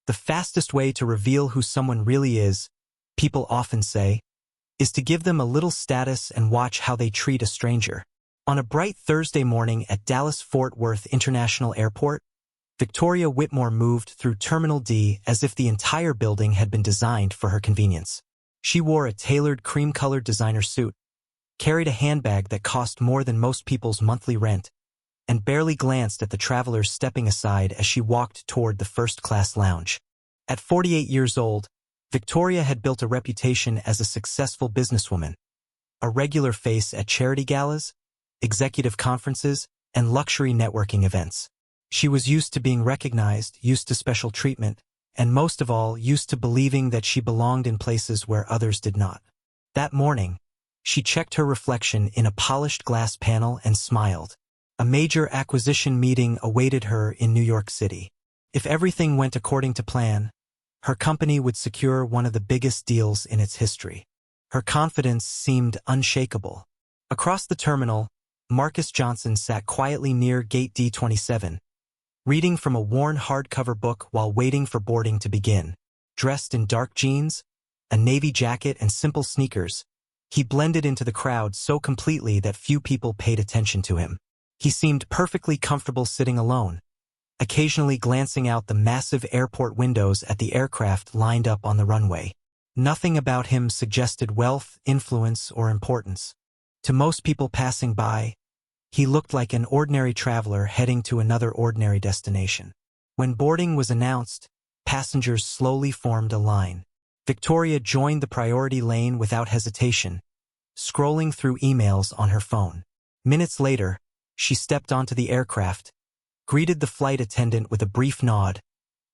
The fastest way to reveal who someone really is, people often say, is to give them a little status and watch how they treat a stranger. On a bright Thursday morning at Dallas-Fort Worth International Airport, Victoria Whitmore moved through Terminal D as if the entire building had been designed for her convenience. She wore a tailored cream-colored designer suit, carried a handbag that cost more than most people's monthly rent, and barely glanced at the travelers stepping aside as she walked toward the first-class lounge. At 48 years old, Victoria had built a reputation as a successful businesswoman, a regular face at charity galas, executive conferences, and luxury networking events. She was used to being recognized, used to special treatment, and most of all, used to believing that she belonged in places where others did not. That morning, she checked her reflection in a polished glass panel and smiled. A major acquisition meeting awaited her in New York City. If everything went according to plan, her company would secure one of the biggest deals in its history. Her confidence seemed unshakable. Across the terminal, Marcus Johnson sat quietly near gate D27, reading from a worn hardcover book while waiting for boarding to begin. Dressed in dark jeans, a navy jacket, and simple sneakers, he blended into the crowd so completely that few people paid attention to him. He seemed perfectly comfortable sitting alone, occasionally glancing out the massive airport windows at the aircraft lined up on the runway. Nothing about him suggested wealth, influence, or importance. To most people passing by, he looked like an ordinary traveler heading to another ordinary destination. When boarding was announced, passengers slowly formed a line. Victoria joined the priority lane without hesitation, scrolling through emails on her phone. Minutes later, she stepped onto the aircraft, greeted the flight attendant with a brief nod,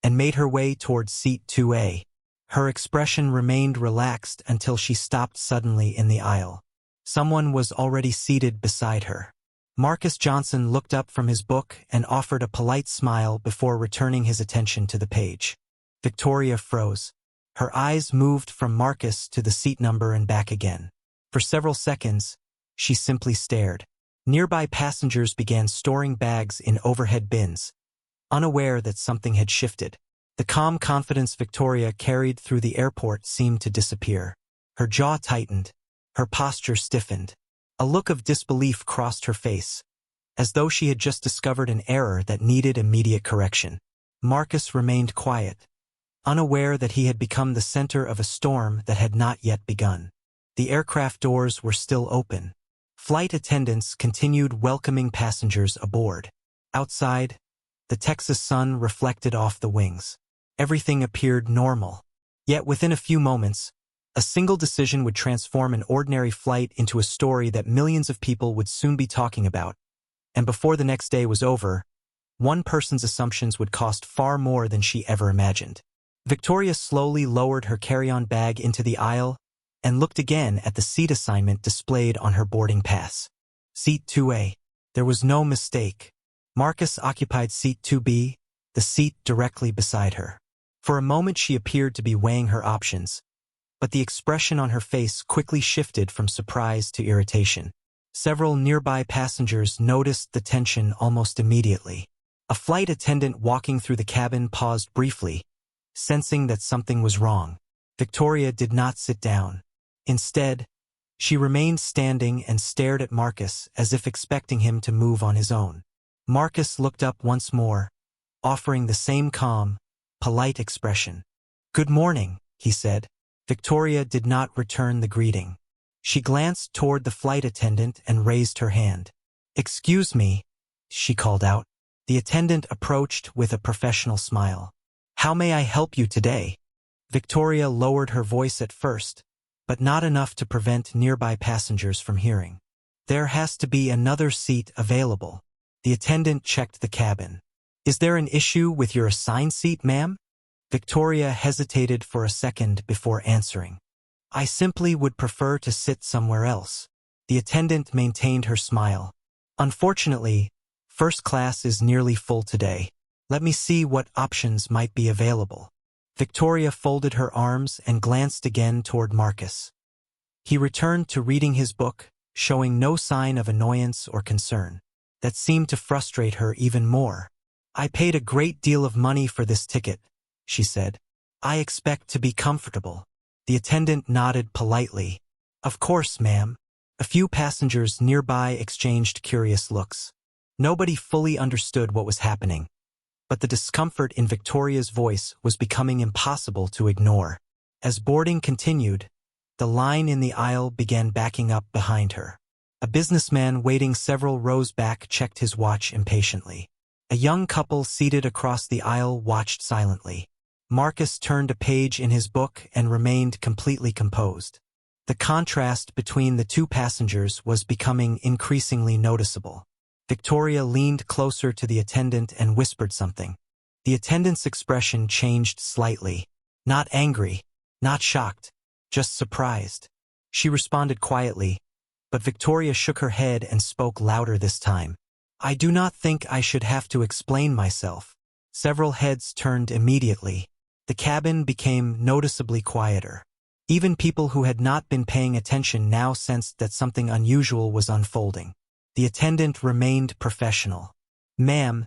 and made her way towards seat 2A. Her expression remained relaxed until she stopped suddenly in the aisle. Someone was already seated beside her. Marcus Johnson looked up from his book and offered a polite smile before returning his attention to the page. Victoria froze. Her eyes moved from Marcus to the seat number and back again. For several seconds, she simply stared. Nearby passengers began storing bags in overhead bins, unaware that something had shifted. The calm confidence Victoria carried through the airport seemed to disappear. Her jaw tightened, her posture stiffened. A look of disbelief crossed her face, as though she had just discovered an error that needed immediate correction. Marcus remained quiet, unaware that he had become the center of a storm that had not yet begun. The aircraft doors were still open. Flight attendants continued welcoming passengers aboard. Outside, the Texas sun reflected off the wings. Everything appeared normal. Yet within a few moments, a single decision would transform an ordinary flight into a story that millions of people would soon be talking about. And before the next day was over, one person's assumptions would cost far more than she ever imagined. Victoria slowly lowered her carry-on bag into the aisle and looked again at the seat assignment displayed on her boarding pass. Seat 2A. There was no mistake. Marcus occupied seat 2B, the seat directly beside her. For a moment she appeared to be weighing her options, but the expression on her face quickly shifted from surprise to irritation. Several nearby passengers noticed the tension almost immediately. A flight attendant walking through the cabin paused briefly, sensing that something was wrong. Victoria did not sit down. Instead, she remained standing and stared at Marcus as if expecting him to move on his own. Marcus looked up once more, offering the same calm, polite expression. "Good morning," he said. Victoria did not return the greeting. She glanced toward the flight attendant and raised her hand. "Excuse me," she called out. The attendant approached with a professional smile. "How may I help you today?" Victoria lowered her voice at first, but not enough to prevent nearby passengers from hearing. "There has to be another seat available." The attendant checked the cabin. "Is there an issue with your assigned seat, ma'am?" Victoria hesitated for a second before answering. "I simply would prefer to sit somewhere else." The attendant maintained her smile. "Unfortunately, first class is nearly full today. Let me see what options might be available." Victoria folded her arms and glanced again toward Marcus. He returned to reading his book, showing no sign of annoyance or concern. That seemed to frustrate her even more. "I paid a great deal of money for this ticket," she said. "I expect to be comfortable." The attendant nodded politely. "Of course, ma'am." A few passengers nearby exchanged curious looks. Nobody fully understood what was happening, but the discomfort in Victoria's voice was becoming impossible to ignore. As boarding continued, the line in the aisle began backing up behind her. A businessman waiting several rows back checked his watch impatiently. A young couple seated across the aisle watched silently. Marcus turned a page in his book and remained completely composed. The contrast between the two passengers was becoming increasingly noticeable. Victoria leaned closer to the attendant and whispered something. The attendant's expression changed slightly. Not angry, not shocked, just surprised. She responded quietly, but Victoria shook her head and spoke louder this time. "I do not think I should have to explain myself." Several heads turned immediately. The cabin became noticeably quieter. Even people who had not been paying attention now sensed that something unusual was unfolding. The attendant remained professional. "Ma'am,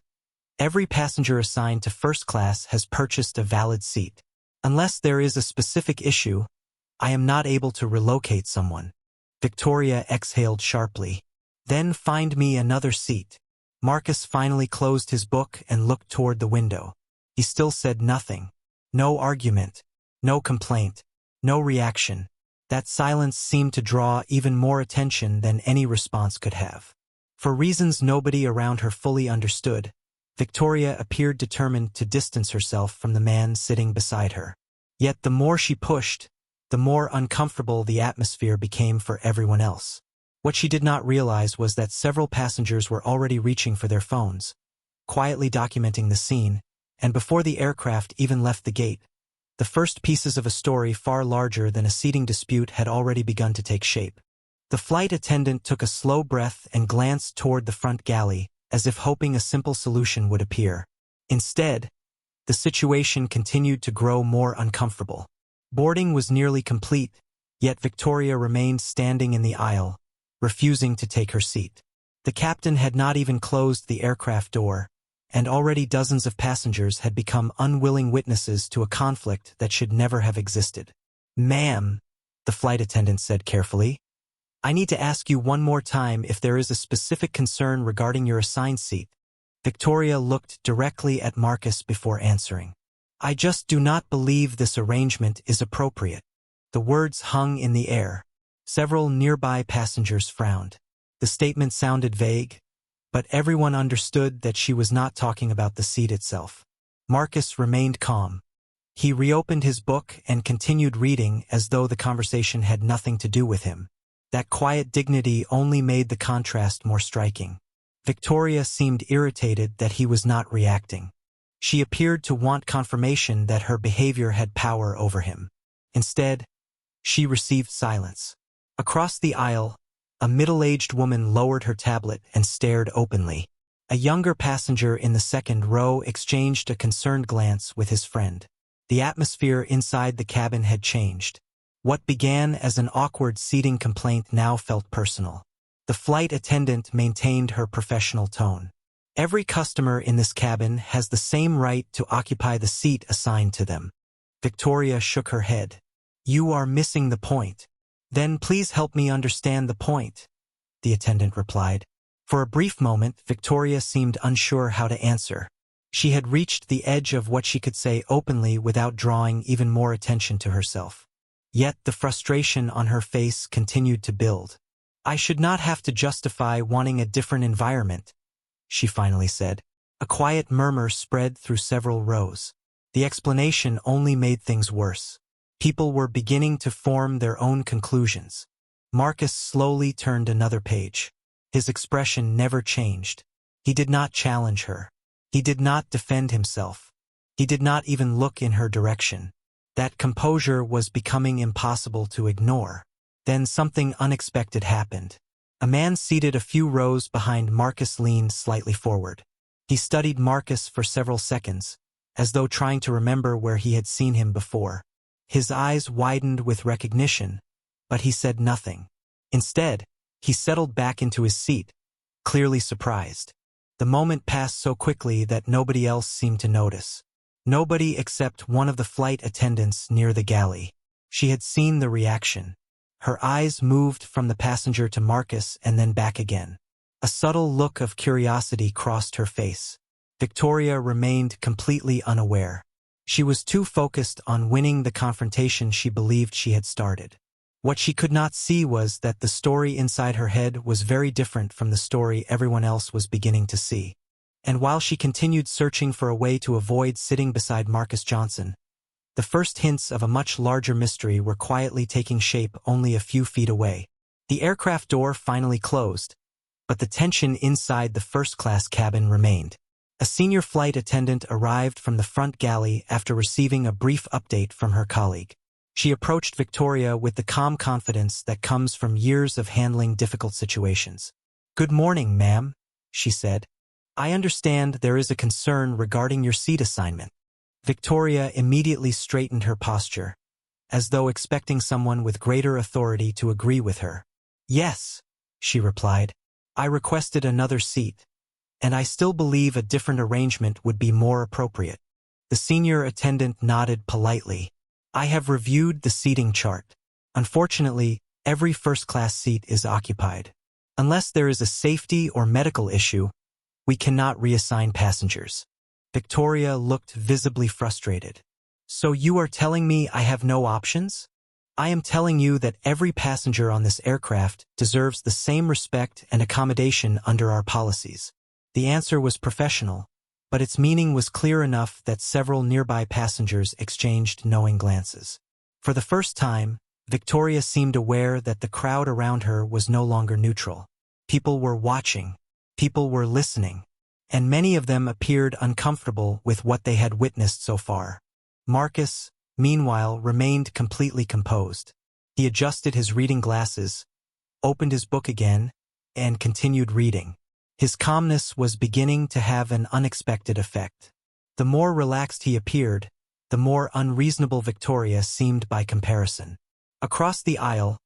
every passenger assigned to first class has purchased a valid seat. Unless there is a specific issue, I am not able to relocate someone." Victoria exhaled sharply. "Then find me another seat." Marcus finally closed his book and looked toward the window. He still said nothing. No argument, no complaint, no reaction. That silence seemed to draw even more attention than any response could have. For reasons nobody around her fully understood, Victoria appeared determined to distance herself from the man sitting beside her. Yet the more she pushed, the more uncomfortable the atmosphere became for everyone else. What she did not realize was that several passengers were already reaching for their phones, quietly documenting the scene, and before the aircraft even left the gate, the first pieces of a story far larger than a seating dispute had already begun to take shape. The flight attendant took a slow breath and glanced toward the front galley, as if hoping a simple solution would appear. Instead, the situation continued to grow more uncomfortable. Boarding was nearly complete, yet Victoria remained standing in the aisle, refusing to take her seat. The captain had not even closed the aircraft door, and already dozens of passengers had become unwilling witnesses to a conflict that should never have existed. "Ma'am," the flight attendant said carefully, "I need to ask you one more time if there is a specific concern regarding your assigned seat." Victoria looked directly at Marcus before answering. "I just do not believe this arrangement is appropriate." The words hung in the air. Several nearby passengers frowned. The statement sounded vague, but everyone understood that she was not talking about the seat itself. Marcus remained calm. He reopened his book and continued reading as though the conversation had nothing to do with him. That quiet dignity only made the contrast more striking. Victoria seemed irritated that he was not reacting. She appeared to want confirmation that her behavior had power over him. Instead, she received silence. Across the aisle, a middle-aged woman lowered her tablet and stared openly. A younger passenger in the second row exchanged a concerned glance with his friend. The atmosphere inside the cabin had changed. What began as an awkward seating complaint now felt personal. The flight attendant maintained her professional tone. "Every customer in this cabin has the same right to occupy the seat assigned to them." Victoria shook her head. "You are missing the point." "Then please help me understand the point," the attendant replied. For a brief moment, Victoria seemed unsure how to answer. She had reached the edge of what she could say openly without drawing even more attention to herself. Yet the frustration on her face continued to build. "I should not have to justify wanting a different environment," she finally said. A quiet murmur spread through several rows. The explanation only made things worse. People were beginning to form their own conclusions. Marcus slowly turned another page. His expression never changed. He did not challenge her. He did not defend himself. He did not even look in her direction. That composure was becoming impossible to ignore. Then something unexpected happened. A man seated a few rows behind Marcus leaned slightly forward. He studied Marcus for several seconds, as though trying to remember where he had seen him before. His eyes widened with recognition, but he said nothing. Instead, he settled back into his seat, clearly surprised. The moment passed so quickly that nobody else seemed to notice. Nobody except one of the flight attendants near the galley. She had seen the reaction. Her eyes moved from the passenger to Marcus and then back again. A subtle look of curiosity crossed her face. Victoria remained completely unaware. She was too focused on winning the confrontation she believed she had started. What she could not see was that the story inside her head was very different from the story everyone else was beginning to see. And while she continued searching for a way to avoid sitting beside Marcus Johnson, the first hints of a much larger mystery were quietly taking shape only a few feet away. The aircraft door finally closed, but the tension inside the first-class cabin remained. A senior flight attendant arrived from the front galley after receiving a brief update from her colleague. She approached Victoria with the calm confidence that comes from years of handling difficult situations. "Good morning, ma'am," she said. "I understand there is a concern regarding your seat assignment." Victoria immediately straightened her posture, as though expecting someone with greater authority to agree with her. "Yes," she replied. "I requested another seat, and I still believe a different arrangement would be more appropriate." The senior attendant nodded politely. "I have reviewed the seating chart. Unfortunately, every first-class seat is occupied. Unless there is a safety or medical issue, we cannot reassign passengers." Victoria looked visibly frustrated. "So you are telling me I have no options? I am telling you that every passenger on this aircraft deserves the same respect and accommodation under our policies." The answer was professional, but its meaning was clear enough that several nearby passengers exchanged knowing glances. For the first time, Victoria seemed aware that the crowd around her was no longer neutral. People were watching, people were listening, and many of them appeared uncomfortable with what they had witnessed so far. Marcus, meanwhile, remained completely composed. He adjusted his reading glasses, opened his book again, and continued reading. His calmness was beginning to have an unexpected effect. The more relaxed he appeared, the more unreasonable Victoria seemed by comparison. Across the aisle,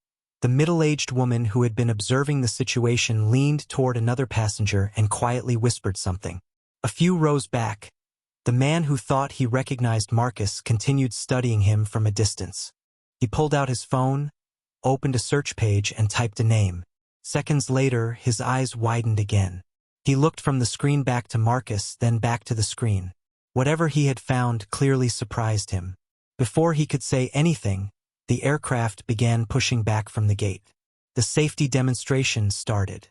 the middle-aged woman who had been observing the situation leaned toward another passenger and quietly whispered something. A few rows back, the man who thought he recognized Marcus continued studying him from a distance. He pulled out his phone, opened a search page, and typed a name. Seconds later, his eyes widened again. He looked from the screen back to Marcus, then back to the screen. Whatever he had found clearly surprised him. Before he could say anything, the aircraft began pushing back from the gate. The safety demonstration started.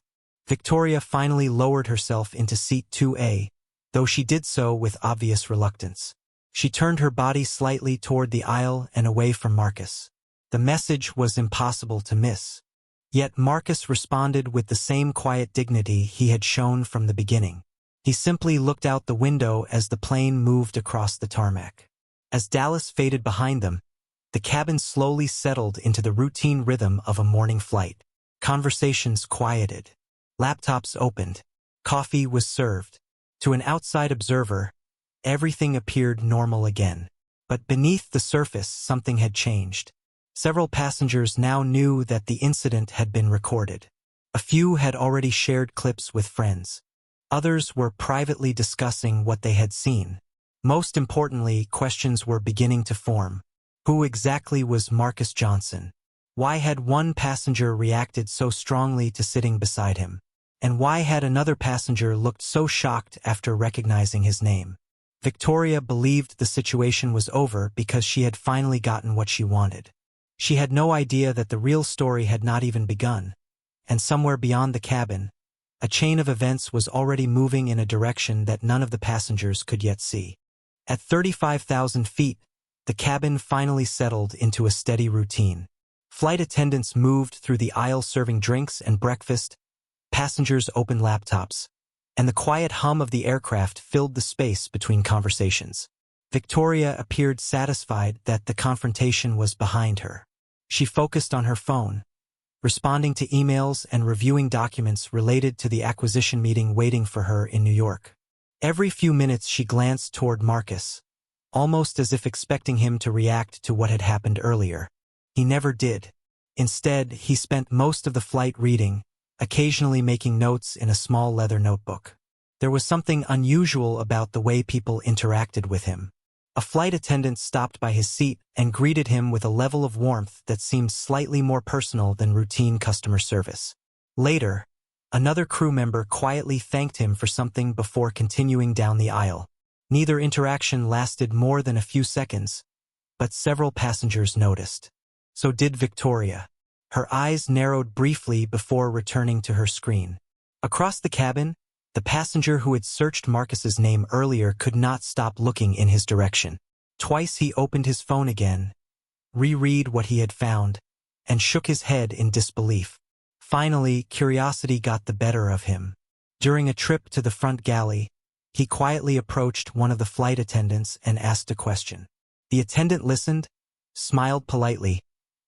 Victoria finally lowered herself into seat 2A, though she did so with obvious reluctance. She turned her body slightly toward the aisle and away from Marcus. The message was impossible to miss. Yet Marcus responded with the same quiet dignity he had shown from the beginning. He simply looked out the window as the plane moved across the tarmac. As Dallas faded behind them, the cabin slowly settled into the routine rhythm of a morning flight. Conversations quieted. Laptops opened. Coffee was served. To an outside observer, everything appeared normal again. But beneath the surface, something had changed. Several passengers now knew that the incident had been recorded. A few had already shared clips with friends. Others were privately discussing what they had seen. Most importantly, questions were beginning to form. Who exactly was Marcus Johnson? Why had one passenger reacted so strongly to sitting beside him? And why had another passenger looked so shocked after recognizing his name? Victoria believed the situation was over because she had finally gotten what she wanted. She had no idea that the real story had not even begun, and somewhere beyond the cabin, a chain of events was already moving in a direction that none of the passengers could yet see. At 35,000 feet, the cabin finally settled into a steady routine. Flight attendants moved through the aisle serving drinks and breakfast, passengers opened laptops, and the quiet hum of the aircraft filled the space between conversations. Victoria appeared satisfied that the confrontation was behind her. She focused on her phone, responding to emails and reviewing documents related to the acquisition meeting waiting for her in New York. Every few minutes she glanced toward Marcus, almost as if expecting him to react to what had happened earlier. He never did. Instead, he spent most of the flight reading, occasionally making notes in a small leather notebook. There was something unusual about the way people interacted with him. A flight attendant stopped by his seat and greeted him with a level of warmth that seemed slightly more personal than routine customer service. Later, another crew member quietly thanked him for something before continuing down the aisle. Neither interaction lasted more than a few seconds, but several passengers noticed. So did Victoria. Her eyes narrowed briefly before returning to her screen. Across the cabin, the passenger who had searched Marcus's name earlier could not stop looking in his direction. Twice he opened his phone again, reread what he had found, and shook his head in disbelief. Finally, curiosity got the better of him. During a trip to the front galley, he quietly approached one of the flight attendants and asked a question. The attendant listened, smiled politely,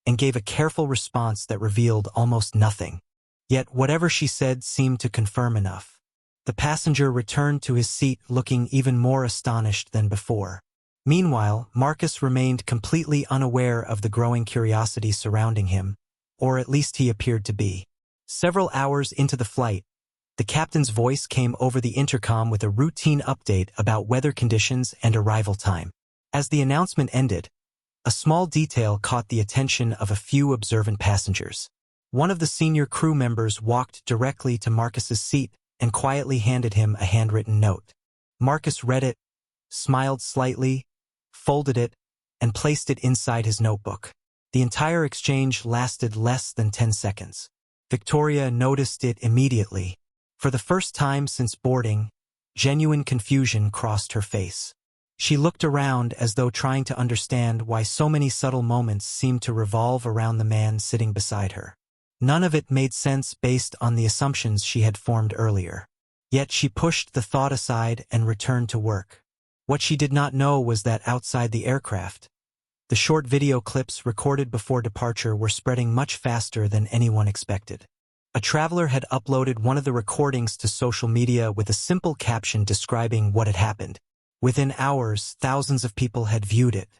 and gave a careful response that revealed almost nothing. Yet whatever she said seemed to confirm enough. The passenger returned to his seat looking even more astonished than before. Meanwhile, Marcus remained completely unaware of the growing curiosity surrounding him, or at least he appeared to be. Several hours into the flight, the captain's voice came over the intercom with a routine update about weather conditions and arrival time. As the announcement ended, a small detail caught the attention of a few observant passengers. One of the senior crew members walked directly to Marcus's seat and quietly handed him a handwritten note. Marcus read it, smiled slightly, folded it, and placed it inside his notebook. The entire exchange lasted less than 10 seconds. Victoria noticed it immediately. For the first time since boarding, genuine confusion crossed her face. She looked around as though trying to understand why so many subtle moments seemed to revolve around the man sitting beside her. None of it made sense based on the assumptions she had formed earlier. Yet she pushed the thought aside and returned to work. What she did not know was that outside the aircraft, the short video clips recorded before departure were spreading much faster than anyone expected. A traveler had uploaded one of the recordings to social media with a simple caption describing what had happened. Within hours, thousands of people had viewed it.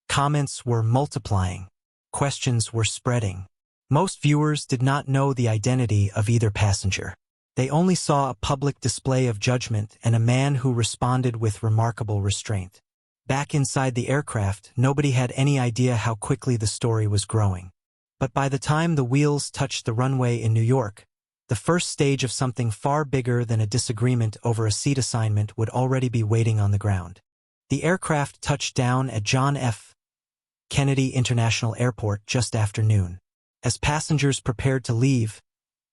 Comments were multiplying. Questions were spreading. Most viewers did not know the identity of either passenger. They only saw a public display of judgment and a man who responded with remarkable restraint. Back inside the aircraft, nobody had any idea how quickly the story was growing. But by the time the wheels touched the runway in New York, the first stage of something far bigger than a disagreement over a seat assignment would already be waiting on the ground. The aircraft touched down at John F. Kennedy International Airport just after noon. As passengers prepared to leave,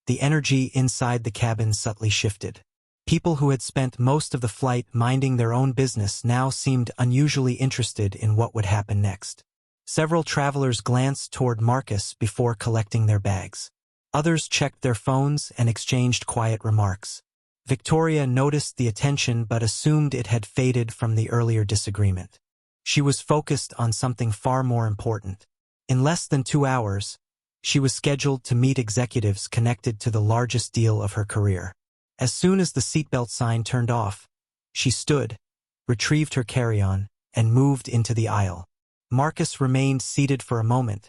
the energy inside the cabin subtly shifted. People who had spent most of the flight minding their own business now seemed unusually interested in what would happen next. Several travelers glanced toward Marcus before collecting their bags. Others checked their phones and exchanged quiet remarks. Victoria noticed the attention but assumed it had faded from the earlier disagreement. She was focused on something far more important. In less than 2 hours, she was scheduled to meet executives connected to the largest deal of her career. As soon as the seatbelt sign turned off, she stood, retrieved her carry-on, and moved into the aisle. Marcus remained seated for a moment,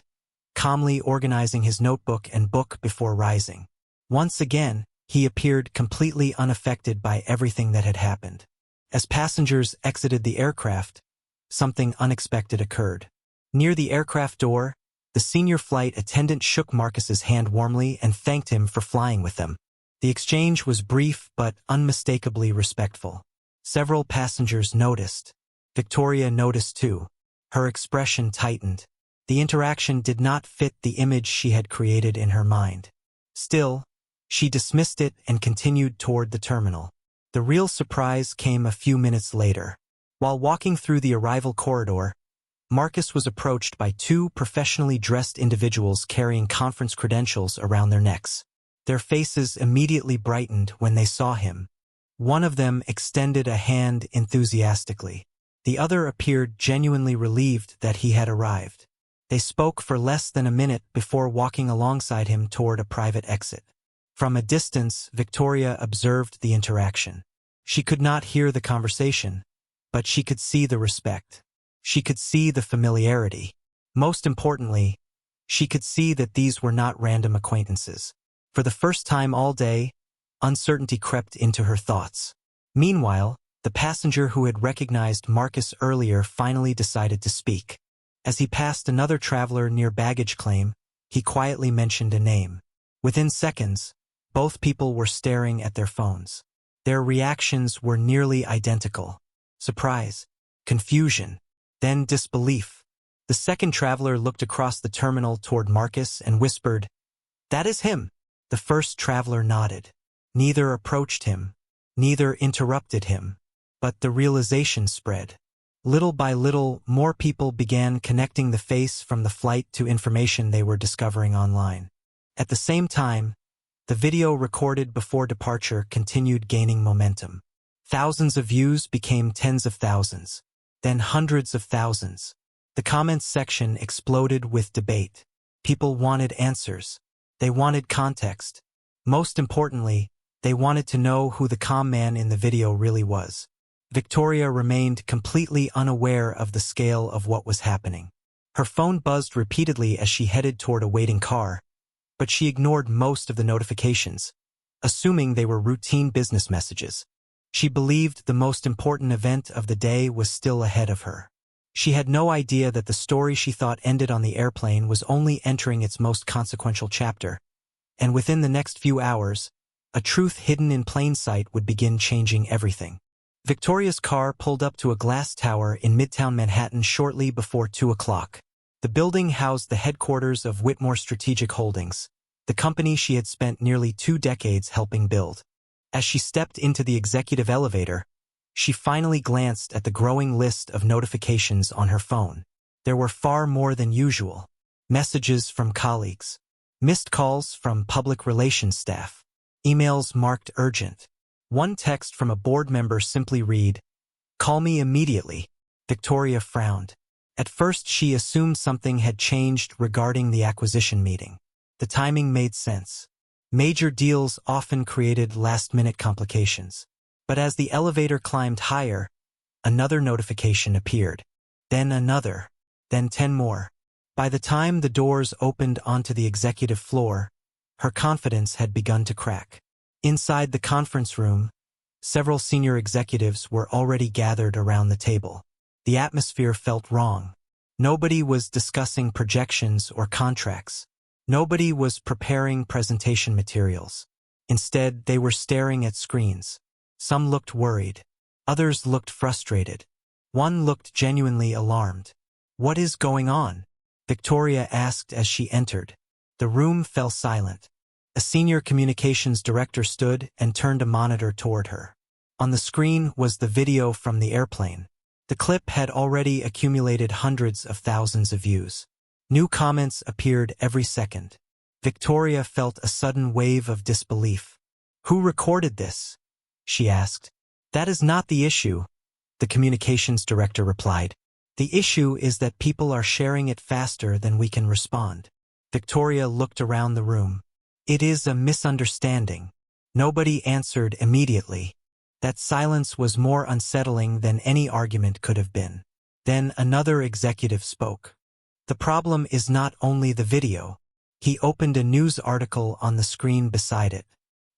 calmly organizing his notebook and book before rising. Once again, he appeared completely unaffected by everything that had happened. As passengers exited the aircraft, something unexpected occurred. Near the aircraft door, the senior flight attendant shook Marcus's hand warmly and thanked him for flying with them. The exchange was brief but unmistakably respectful. Several passengers noticed. Victoria noticed too. Her expression tightened. The interaction did not fit the image she had created in her mind. Still, she dismissed it and continued toward the terminal. The real surprise came a few minutes later. While walking through the arrival corridor, Marcus was approached by 2 professionally dressed individuals carrying conference credentials around their necks. Their faces immediately brightened when they saw him. One of them extended a hand enthusiastically. The other appeared genuinely relieved that he had arrived. They spoke for less than a minute before walking alongside him toward a private exit. From a distance, Victoria observed the interaction. She could not hear the conversation, but she could see the respect. She could see the familiarity. Most importantly, she could see that these were not random acquaintances. For the first time all day, uncertainty crept into her thoughts. Meanwhile, The passenger who had recognized Marcus earlier finally decided to speak. As he passed another traveler near baggage claim, he quietly mentioned a name. Within seconds, both people were staring at their phones. Their reactions were nearly identical. Surprise, confusion, then disbelief. The second traveler looked across the terminal toward Marcus and whispered, "That is him." The first traveler nodded. Neither approached him, neither interrupted him. But the realization spread. Little by little, more people began connecting the face from the flight to information they were discovering online. At the same time, the video recorded before departure continued gaining momentum. Thousands of views became tens of thousands, then hundreds of thousands. The comments section exploded with debate. People wanted answers. They wanted context. Most importantly, they wanted to know who the calm man in the video really was. Victoria remained completely unaware of the scale of what was happening. Her phone buzzed repeatedly as she headed toward a waiting car, but she ignored most of the notifications, assuming they were routine business messages. She believed the most important event of the day was still ahead of her. She had no idea that the story she thought ended on the airplane was only entering its most consequential chapter, and within the next few hours, a truth hidden in plain sight would begin changing everything. Victoria's car pulled up to a glass tower in Midtown Manhattan shortly before 2 o'clock. The building housed the headquarters of Whitmore Strategic Holdings, the company she had spent nearly 2 decades helping build. As she stepped into the executive elevator, she finally glanced at the growing list of notifications on her phone. There were far more than usual. Messages from colleagues, missed calls from public relations staff, emails marked urgent. One text from a board member simply read, "Call me immediately." Victoria frowned. At first she assumed something had changed regarding the acquisition meeting. The timing made sense. Major deals often created last-minute complications. But as the elevator climbed higher, another notification appeared. Then another. Then 10 more. By the time the doors opened onto the executive floor, her confidence had begun to crack. Inside the conference room, several senior executives were already gathered around the table. The atmosphere felt wrong. Nobody was discussing projections or contracts. Nobody was preparing presentation materials. Instead, they were staring at screens. Some looked worried. Others looked frustrated. One looked genuinely alarmed. "What is going on?" Victoria asked as she entered. The room fell silent. A senior communications director stood and turned a monitor toward her. On the screen was the video from the airplane. The clip had already accumulated hundreds of thousands of views. New comments appeared every second. Victoria felt a sudden wave of disbelief. "Who recorded this?" she asked. "That is not the issue," the communications director replied. "The issue is that people are sharing it faster than we can respond." Victoria looked around the room. "It is a misunderstanding." Nobody answered immediately. That silence was more unsettling than any argument could have been. Then another executive spoke. "The problem is not only the video." He opened a news article on the screen beside it.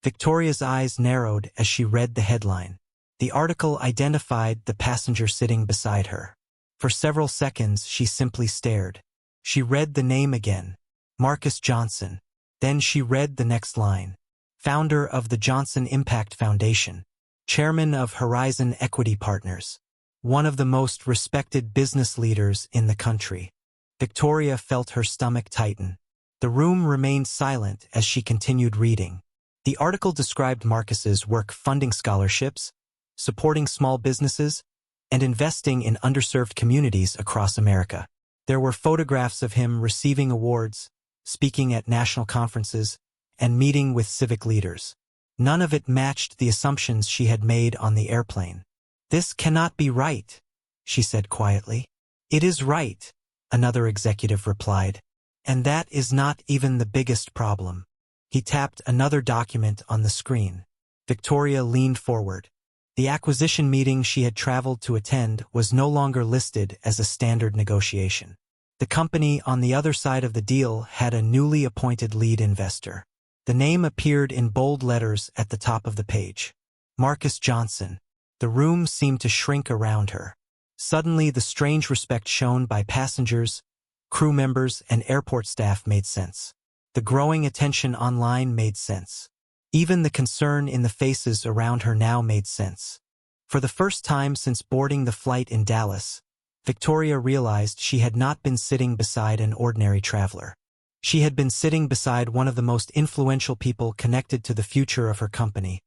Victoria's eyes narrowed as she read the headline. The article identified the passenger sitting beside her. For several seconds, she simply stared. She read the name again, Marcus Johnson. Then she read the next line. Founder of the Johnson Impact Foundation. Chairman of Horizon Equity Partners. One of the most respected business leaders in the country. Victoria felt her stomach tighten. The room remained silent as she continued reading. The article described Marcus's work funding scholarships, supporting small businesses, and investing in underserved communities across America. There were photographs of him receiving awards, speaking at national conferences, and meeting with civic leaders. None of it matched the assumptions she had made on the airplane. "This cannot be right," she said quietly. "It is right," another executive replied. "And that is not even the biggest problem." He tapped another document on the screen. Victoria leaned forward. The acquisition meeting she had traveled to attend was no longer listed as a standard negotiation. The company on the other side of the deal had a newly appointed lead investor. The name appeared in bold letters at the top of the page. Marcus Johnson. The room seemed to shrink around her. Suddenly, the strange respect shown by passengers, crew members, and airport staff made sense. The growing attention online made sense. Even the concern in the faces around her now made sense. For the first time since boarding the flight in Dallas, Victoria realized she had not been sitting beside an ordinary traveler. She had been sitting beside one of the most influential people connected to the future of her company.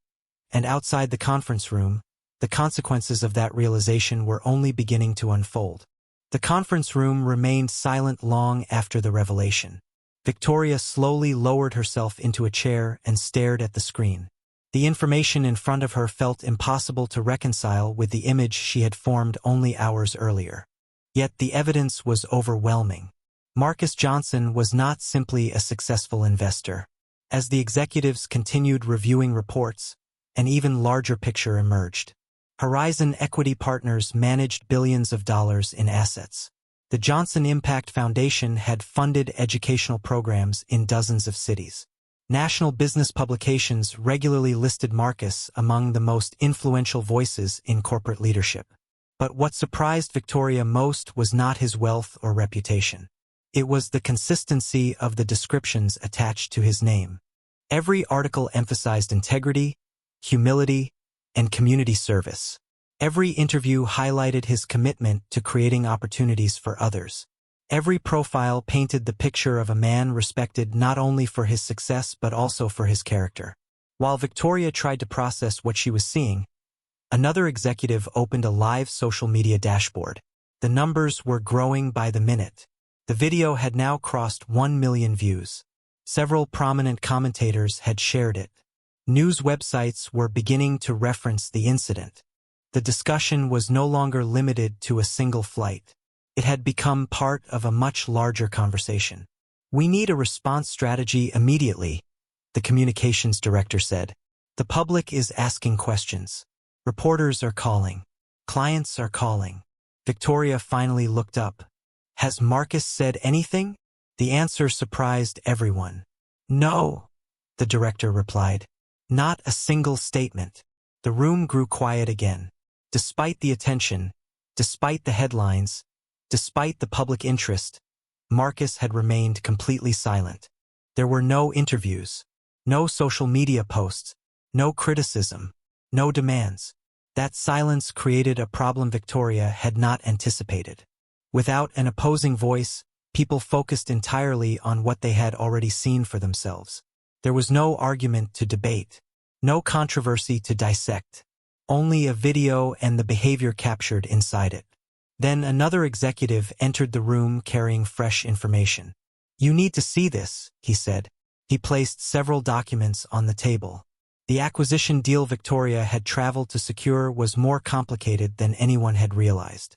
And outside the conference room, the consequences of that realization were only beginning to unfold. The conference room remained silent long after the revelation. Victoria slowly lowered herself into a chair and stared at the screen. The information in front of her felt impossible to reconcile with the image she had formed only hours earlier. Yet the evidence was overwhelming. Marcus Johnson was not simply a successful investor. As the executives continued reviewing reports, an even larger picture emerged. Horizon Equity Partners managed billions of dollars in assets. The Johnson Impact Foundation had funded educational programs in dozens of cities. National business publications regularly listed Marcus among the most influential voices in corporate leadership. But what surprised Victoria most was not his wealth or reputation. It was the consistency of the descriptions attached to his name. Every article emphasized integrity, humility, and community service. Every interview highlighted his commitment to creating opportunities for others. Every profile painted the picture of a man respected not only for his success but also for his character. While Victoria tried to process what she was seeing, another executive opened a live social media dashboard. The numbers were growing by the minute. The video had now crossed 1 million views. Several prominent commentators had shared it. News websites were beginning to reference the incident. The discussion was no longer limited to a single flight. It had become part of a much larger conversation. "We need a response strategy immediately," the communications director said. "The public is asking questions. Reporters are calling. Clients are calling." Victoria finally looked up. "Has Marcus said anything?" The answer surprised everyone. "No," the director replied. "Not a single statement." The room grew quiet again. Despite the attention, despite the headlines, despite the public interest, Marcus had remained completely silent. There were no interviews, no social media posts, no criticism, no demands. That silence created a problem Victoria had not anticipated. Without an opposing voice, people focused entirely on what they had already seen for themselves. There was no argument to debate, no controversy to dissect, only a video and the behavior captured inside it. Then another executive entered the room carrying fresh information. "You need to see this," he said. He placed several documents on the table. The acquisition deal Victoria had traveled to secure was more complicated than anyone had realized.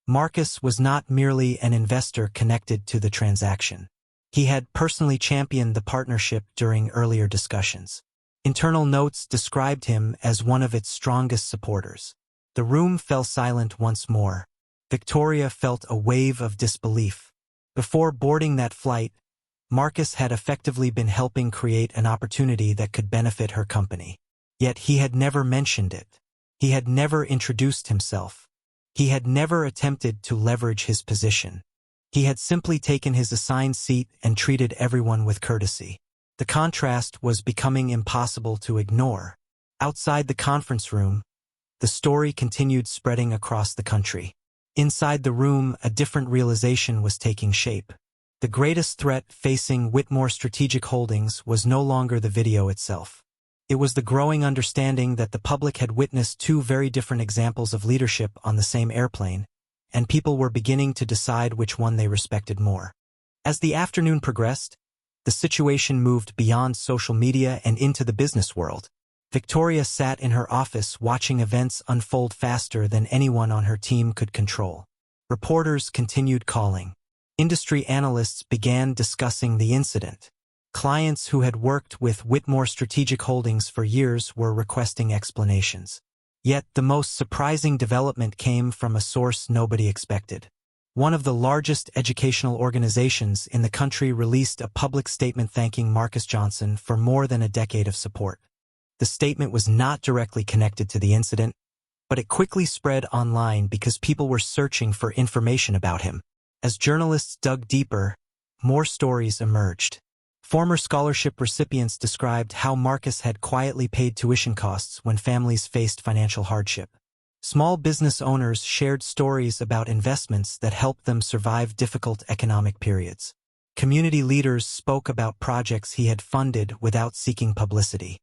Marcus was not merely an investor connected to the transaction. He had personally championed the partnership during earlier discussions. Internal notes described him as one of its strongest supporters. The room fell silent once more. Victoria felt a wave of disbelief. Before boarding that flight, Marcus had effectively been helping create an opportunity that could benefit her company. Yet he had never mentioned it. He had never introduced himself. He had never attempted to leverage his position. He had simply taken his assigned seat and treated everyone with courtesy. The contrast was becoming impossible to ignore. Outside the conference room, the story continued spreading across the country. Inside the room, a different realization was taking shape. The greatest threat facing Whitmore Strategic Holdings was no longer the video itself. It was the growing understanding that the public had witnessed two very different examples of leadership on the same airplane, and people were beginning to decide which one they respected more. As the afternoon progressed, the situation moved beyond social media and into the business world. Victoria sat in her office watching events unfold faster than anyone on her team could control. Reporters continued calling. Industry analysts began discussing the incident. Clients who had worked with Whitmore Strategic Holdings for years were requesting explanations. Yet the most surprising development came from a source nobody expected. One of the largest educational organizations in the country released a public statement thanking Marcus Johnson for more than a decade of support. The statement was not directly connected to the incident, but it quickly spread online because people were searching for information about him. As journalists dug deeper, more stories emerged. Former scholarship recipients described how Marcus had quietly paid tuition costs when families faced financial hardship. Small business owners shared stories about investments that helped them survive difficult economic periods. Community leaders spoke about projects he had funded without seeking publicity.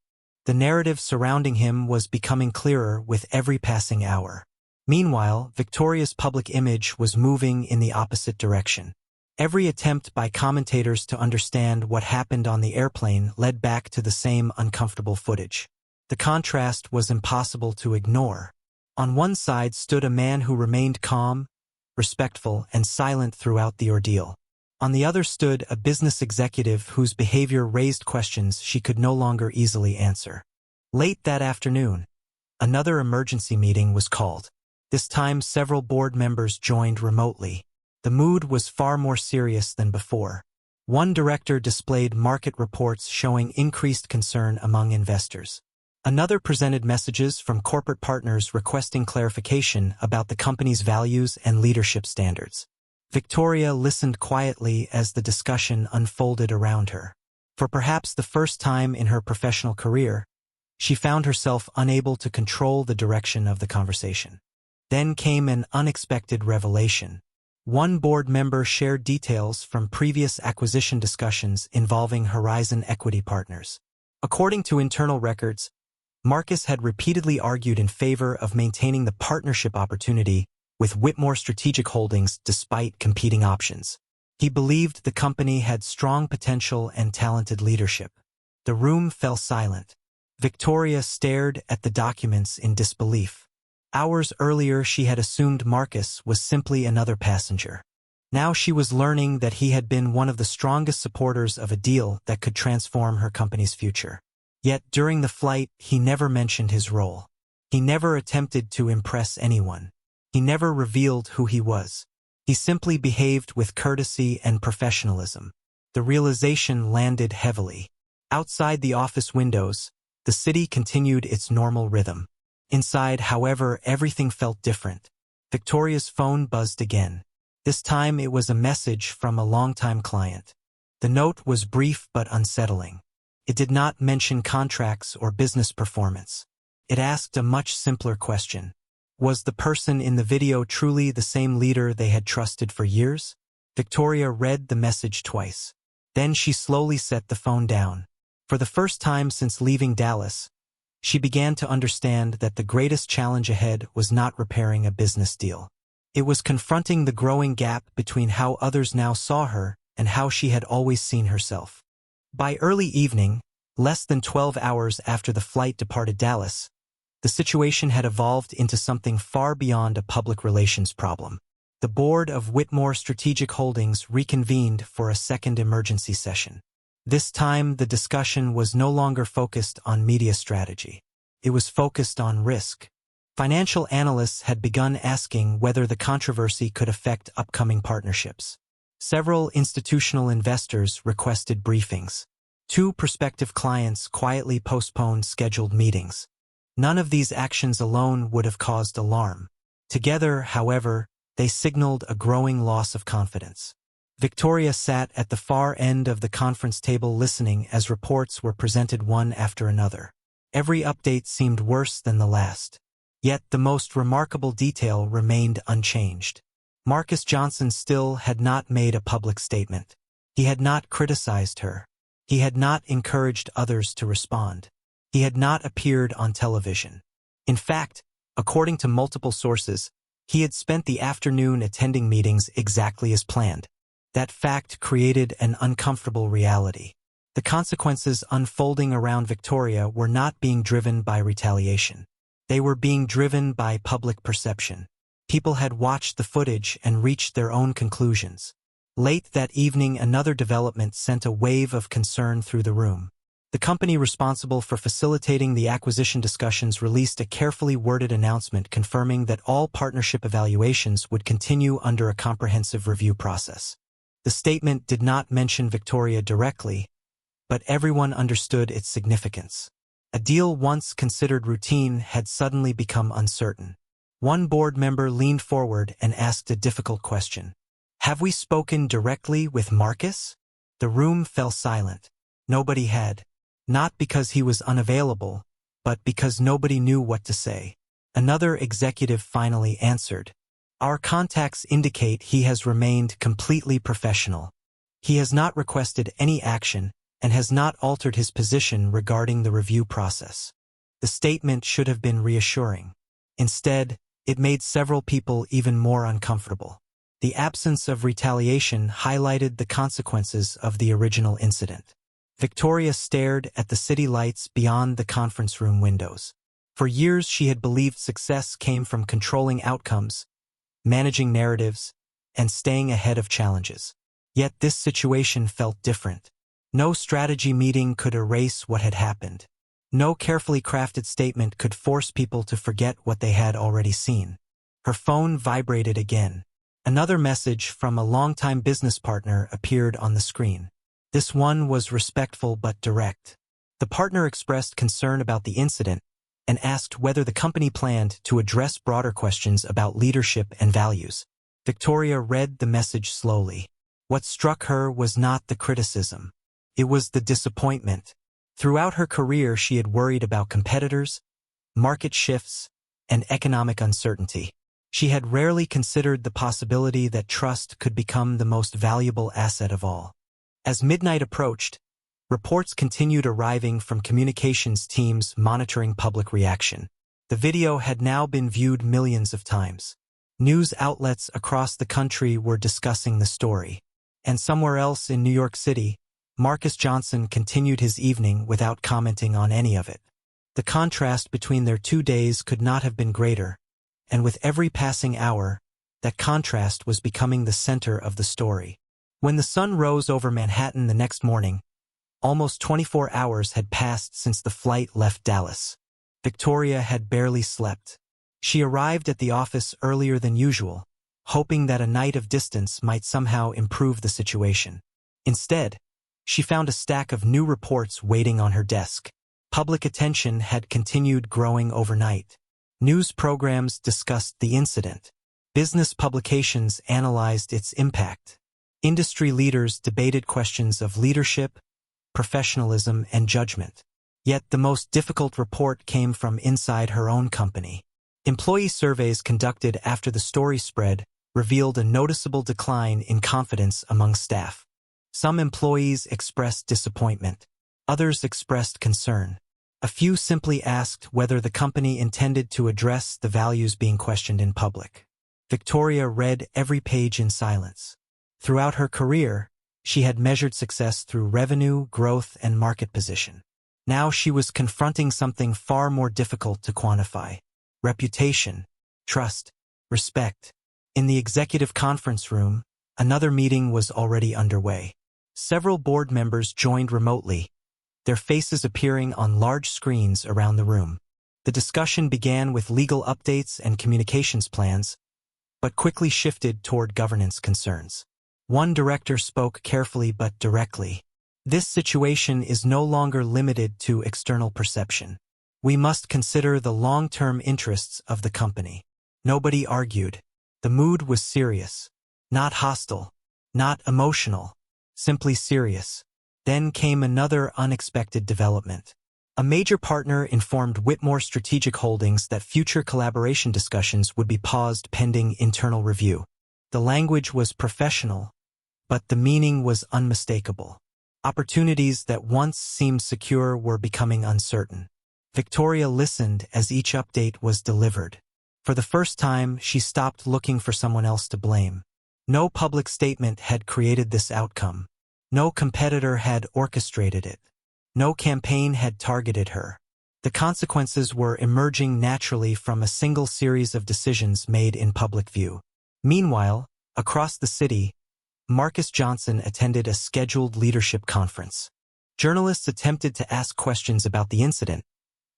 The narrative surrounding him was becoming clearer with every passing hour. Meanwhile, Victoria's public image was moving in the opposite direction. Every attempt by commentators to understand what happened on the airplane led back to the same uncomfortable footage. The contrast was impossible to ignore. On one side stood a man who remained calm, respectful, and silent throughout the ordeal. On the other stood a business executive whose behavior raised questions she could no longer easily answer. Late that afternoon, another emergency meeting was called. This time several board members joined remotely. The mood was far more serious than before. One director displayed market reports showing increased concern among investors. Another presented messages from corporate partners requesting clarification about the company's values and leadership standards. Victoria listened quietly as the discussion unfolded around her. For perhaps the first time in her professional career, she found herself unable to control the direction of the conversation. Then came an unexpected revelation. One board member shared details from previous acquisition discussions involving Horizon Equity Partners. According to internal records, Marcus had repeatedly argued in favor of maintaining the partnership opportunity with Whitmore Strategic Holdings despite competing options. He believed the company had strong potential and talented leadership. The room fell silent. Victoria stared at the documents in disbelief. Hours earlier she had assumed Marcus was simply another passenger. Now she was learning that he had been one of the strongest supporters of a deal that could transform her company's future. Yet during the flight, he never mentioned his role. He never attempted to impress anyone. He never revealed who he was. He simply behaved with courtesy and professionalism. The realization landed heavily. Outside the office windows, the city continued its normal rhythm. Inside, however, everything felt different. Victoria's phone buzzed again. This time it was a message from a longtime client. The note was brief but unsettling. It did not mention contracts or business performance. It asked a much simpler question. Was the person in the video truly the same leader they had trusted for years? Victoria read the message twice. Then she slowly set the phone down. For the first time since leaving Dallas, she began to understand that the greatest challenge ahead was not repairing a business deal. It was confronting the growing gap between how others now saw her and how she had always seen herself. By early evening, less than 12 hours after the flight departed Dallas, the situation had evolved into something far beyond a public relations problem. The board of Whitmore Strategic Holdings reconvened for a second emergency session. This time, the discussion was no longer focused on media strategy. It was focused on risk. Financial analysts had begun asking whether the controversy could affect upcoming partnerships. Several institutional investors requested briefings. 2 prospective clients quietly postponed scheduled meetings. None of these actions alone would have caused alarm. Together, however, they signaled a growing loss of confidence. Victoria sat at the far end of the conference table listening as reports were presented one after another. Every update seemed worse than the last. Yet the most remarkable detail remained unchanged. Marcus Johnson still had not made a public statement. He had not criticized her. He had not encouraged others to respond. He had not appeared on television. In fact, according to multiple sources, he had spent the afternoon attending meetings exactly as planned. That fact created an uncomfortable reality. The consequences unfolding around Victoria were not being driven by retaliation. They were being driven by public perception. People had watched the footage and reached their own conclusions. Late that evening, another development sent a wave of concern through the room. The company responsible for facilitating the acquisition discussions released a carefully worded announcement confirming that all partnership evaluations would continue under a comprehensive review process. The statement did not mention Victoria directly, but everyone understood its significance. A deal once considered routine had suddenly become uncertain. One board member leaned forward and asked a difficult question. "Have we spoken directly with Marcus?" The room fell silent. Nobody had. Not because he was unavailable, but because nobody knew what to say. Another executive finally answered. "Our contacts indicate he has remained completely professional. He has not requested any action and has not altered his position regarding the review process." The statement should have been reassuring. Instead, it made several people even more uncomfortable. The absence of retaliation highlighted the consequences of the original incident. Victoria stared at the city lights beyond the conference room windows. For years she had believed success came from controlling outcomes, managing narratives, and staying ahead of challenges. Yet this situation felt different. No strategy meeting could erase what had happened. No carefully crafted statement could force people to forget what they had already seen. Her phone vibrated again. Another message from a longtime business partner appeared on the screen. This one was respectful but direct. The partner expressed concern about the incident and asked whether the company planned to address broader questions about leadership and values. Victoria read the message slowly. What struck her was not the criticism. It was the disappointment. Throughout her career, she had worried about competitors, market shifts, and economic uncertainty. She had rarely considered the possibility that trust could become the most valuable asset of all. As midnight approached, reports continued arriving from communications teams monitoring public reaction. The video had now been viewed millions of times. News outlets across the country were discussing the story. And somewhere else in New York City, Marcus Johnson continued his evening without commenting on any of it. The contrast between their 2 days could not have been greater, and with every passing hour, that contrast was becoming the center of the story. When the sun rose over Manhattan the next morning, almost 24 hours had passed since the flight left Dallas. Victoria had barely slept. She arrived at the office earlier than usual, hoping that a night of distance might somehow improve the situation. Instead, she found a stack of new reports waiting on her desk. Public attention had continued growing overnight. News programs discussed the incident. Business publications analyzed its impact. Industry leaders debated questions of leadership, professionalism, and judgment. Yet the most difficult report came from inside her own company. Employee surveys conducted after the story spread revealed a noticeable decline in confidence among staff. Some employees expressed disappointment. Others expressed concern. A few simply asked whether the company intended to address the values being questioned in public. Victoria read every page in silence. Throughout her career, she had measured success through revenue, growth, and market position. Now she was confronting something far more difficult to quantify: reputation, trust, respect. In the executive conference room, another meeting was already underway. Several board members joined remotely, their faces appearing on large screens around the room. The discussion began with legal updates and communications plans, but quickly shifted toward governance concerns. One director spoke carefully but directly. This situation is no longer limited to external perception. We must consider the long-term interests of the company. Nobody argued. The mood was serious, not hostile, not emotional, simply serious. Then came another unexpected development. A major partner informed Whitmore Strategic Holdings that future collaboration discussions would be paused pending internal review. The language was professional, but the meaning was unmistakable. Opportunities that once seemed secure were becoming uncertain. Victoria listened as each update was delivered. For the first time, she stopped looking for someone else to blame. No public statement had created this outcome. No competitor had orchestrated it. No campaign had targeted her. The consequences were emerging naturally from a single series of decisions made in public view. Meanwhile, across the city, Marcus Johnson attended a scheduled leadership conference. Journalists attempted to ask questions about the incident,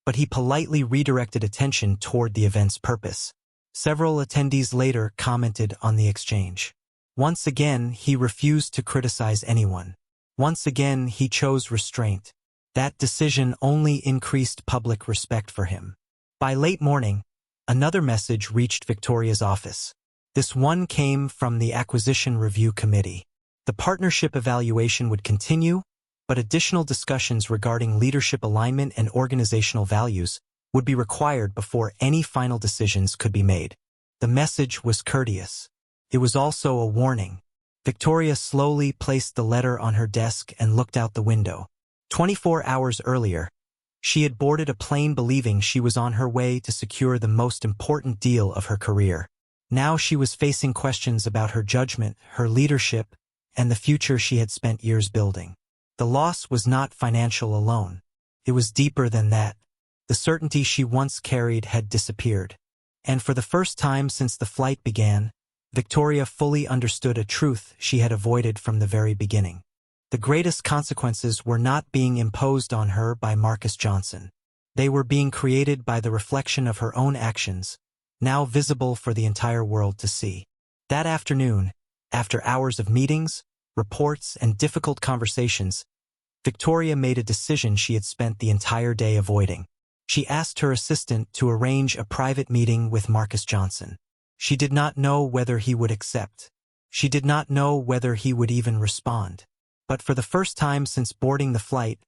but he politely redirected attention toward the event's purpose. Several attendees later commented on the exchange. Once again, he refused to criticize anyone. Once again, he chose restraint. That decision only increased public respect for him. By late morning, another message reached Victoria's office. This one came from the Acquisition Review Committee. The partnership evaluation would continue, but additional discussions regarding leadership alignment and organizational values would be required before any final decisions could be made. The message was courteous. It was also a warning. Victoria slowly placed the letter on her desk and looked out the window. 24 hours earlier, she had boarded a plane believing she was on her way to secure the most important deal of her career. Now she was facing questions about her judgment, her leadership, and the future she had spent years building. The loss was not financial alone. It was deeper than that. The certainty she once carried had disappeared. And for the first time since the flight began, Victoria fully understood a truth she had avoided from the very beginning. The greatest consequences were not being imposed on her by Marcus Johnson. They were being created by the reflection of her own actions, now visible for the entire world to see. That afternoon, after hours of meetings, reports, and difficult conversations, Victoria made a decision she had spent the entire day avoiding. She asked her assistant to arrange a private meeting with Marcus Johnson. She did not know whether he would accept. She did not know whether he would even respond. But for the first time since boarding the flight,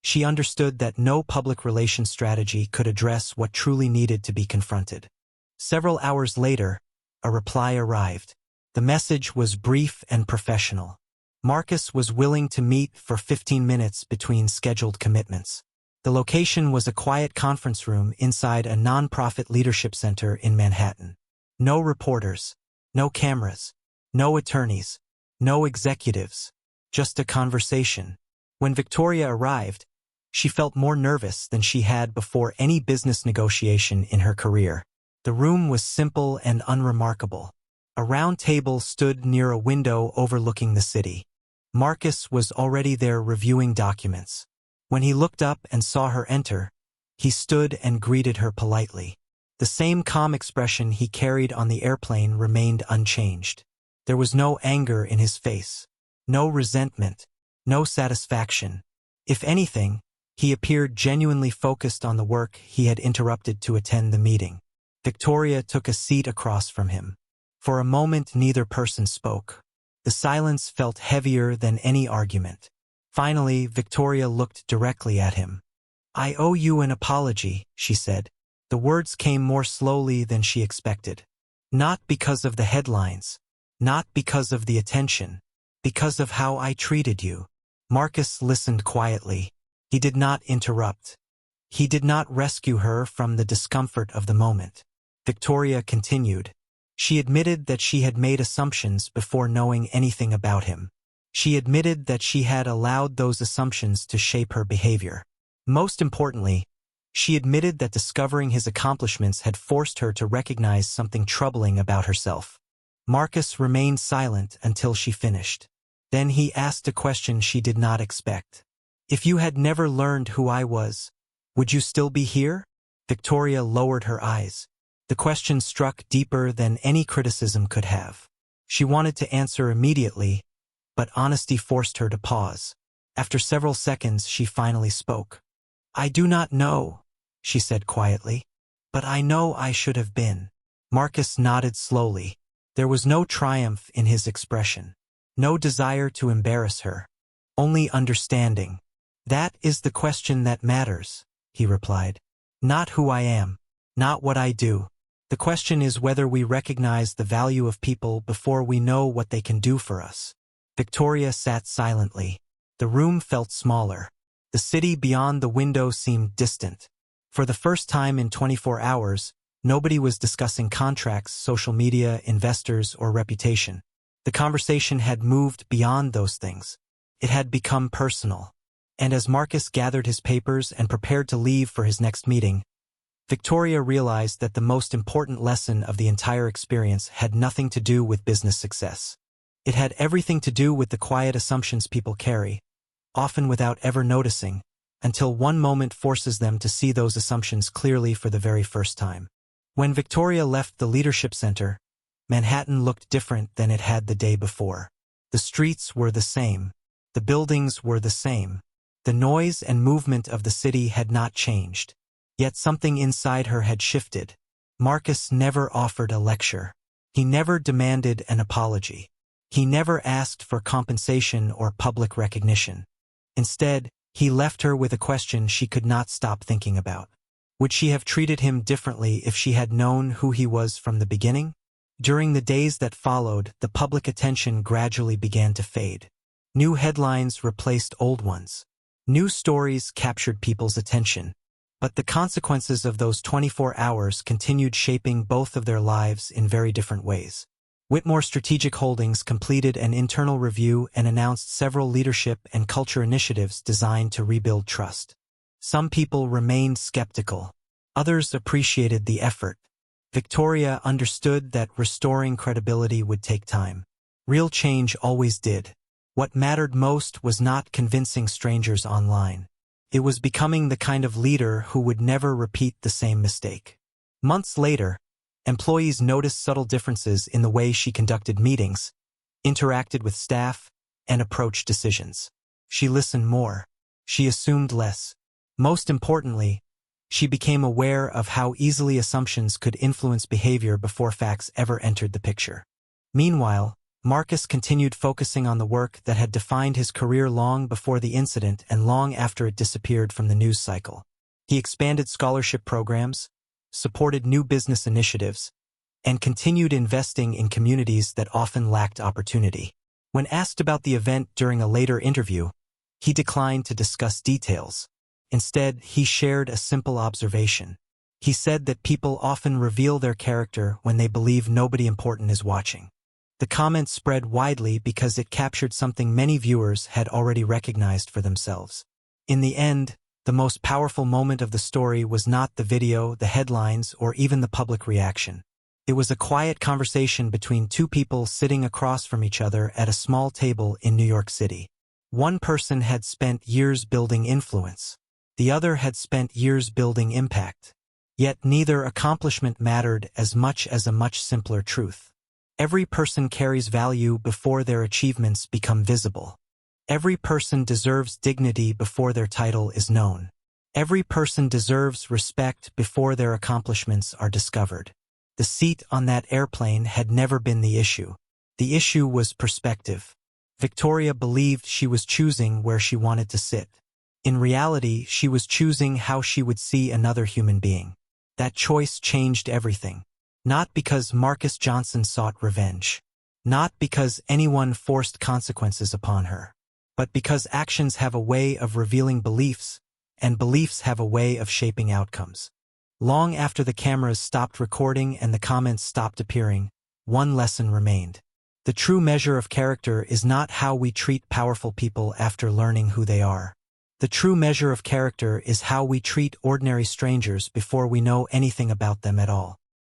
she understood that no public relations strategy could address what truly needed to be confronted. Several hours later, a reply arrived. The message was brief and professional. Marcus was willing to meet for 15 minutes between scheduled commitments. The location was a quiet conference room inside a nonprofit leadership center in Manhattan. No reporters, no cameras, no attorneys, no executives, just a conversation. When Victoria arrived, she felt more nervous than she had before any business negotiation in her career. The room was simple and unremarkable. A round table stood near a window overlooking the city. Marcus was already there reviewing documents. When he looked up and saw her enter, he stood and greeted her politely. The same calm expression he carried on the airplane remained unchanged. There was no anger in his face, no resentment, no satisfaction. If anything, he appeared genuinely focused on the work he had interrupted to attend the meeting. Victoria took a seat across from him. For a moment, neither person spoke. The silence felt heavier than any argument. Finally, Victoria looked directly at him. "I owe you an apology," she said. The words came more slowly than she expected. "Not because of the headlines, not because of the attention, because of how I treated you." Marcus listened quietly. He did not interrupt. He did not rescue her from the discomfort of the moment. Victoria continued. She admitted that she had made assumptions before knowing anything about him. She admitted that she had allowed those assumptions to shape her behavior. Most importantly, she admitted that discovering his accomplishments had forced her to recognize something troubling about herself. Marcus remained silent until she finished. Then he asked a question she did not expect. "If you had never learned who I was, would you still be here?" Victoria lowered her eyes. The question struck deeper than any criticism could have. She wanted to answer immediately, but honesty forced her to pause. After several seconds, she finally spoke. "I do not know," she said quietly, "but I know I should have been." Marcus nodded slowly. There was no triumph in his expression, no desire to embarrass her, only understanding. "That is the question that matters," he replied. "Not who I am, not what I do. The question is whether we recognize the value of people before we know what they can do for us." Victoria sat silently. The room felt smaller. The city beyond the window seemed distant. For the first time in 24 hours, nobody was discussing contracts, social media, investors, or reputation. The conversation had moved beyond those things. It had become personal. And as Marcus gathered his papers and prepared to leave for his next meeting, Victoria realized that the most important lesson of the entire experience had nothing to do with business success. It had everything to do with the quiet assumptions people carry, often without ever noticing, until one moment forces them to see those assumptions clearly for the very first time. When Victoria left the leadership center, Manhattan looked different than it had the day before. The streets were the same. The buildings were the same. The noise and movement of the city had not changed. Yet something inside her had shifted. Marcus never offered a lecture. He never demanded an apology. He never asked for compensation or public recognition. Instead, he left her with a question she could not stop thinking about. Would she have treated him differently if she had known who he was from the beginning? During the days that followed, the public attention gradually began to fade. New headlines replaced old ones. New stories captured people's attention. But the consequences of those 24 hours continued shaping both of their lives in very different ways. Whitmore Strategic Holdings completed an internal review and announced several leadership and culture initiatives designed to rebuild trust. Some people remained skeptical. Others appreciated the effort. Victoria understood that restoring credibility would take time. Real change always did. What mattered most was not convincing strangers online. It was becoming the kind of leader who would never repeat the same mistake. Months later, employees noticed subtle differences in the way she conducted meetings, interacted with staff, and approached decisions. She listened more. She assumed less. Most importantly, she became aware of how easily assumptions could influence behavior before facts ever entered the picture. Meanwhile, Marcus continued focusing on the work that had defined his career long before the incident and long after it disappeared from the news cycle. He expanded scholarship programs, supported new business initiatives, and continued investing in communities that often lacked opportunity. When asked about the event during a later interview, he declined to discuss details. Instead, he shared a simple observation. He said that people often reveal their character when they believe nobody important is watching. The comment spread widely because it captured something many viewers had already recognized for themselves. In the end, the most powerful moment of the story was not the video, the headlines, or even the public reaction. It was a quiet conversation between two people sitting across from each other at a small table in New York City. One person had spent years building influence. The other had spent years building impact. Yet neither accomplishment mattered as much as a much simpler truth. Every person carries value before their achievements become visible. Every person deserves dignity before their title is known. Every person deserves respect before their accomplishments are discovered. The seat on that airplane had never been the issue. The issue was perspective. Victoria believed she was choosing where she wanted to sit. In reality, she was choosing how she would see another human being. That choice changed everything. Not because Marcus Johnson sought revenge. Not because anyone forced consequences upon her. But because actions have a way of revealing beliefs, and beliefs have a way of shaping outcomes. Long after the cameras stopped recording and the comments stopped appearing, one lesson remained. The true measure of character is not how we treat powerful people after learning who they are. The true measure of character is how we treat ordinary strangers before we know anything about them at all.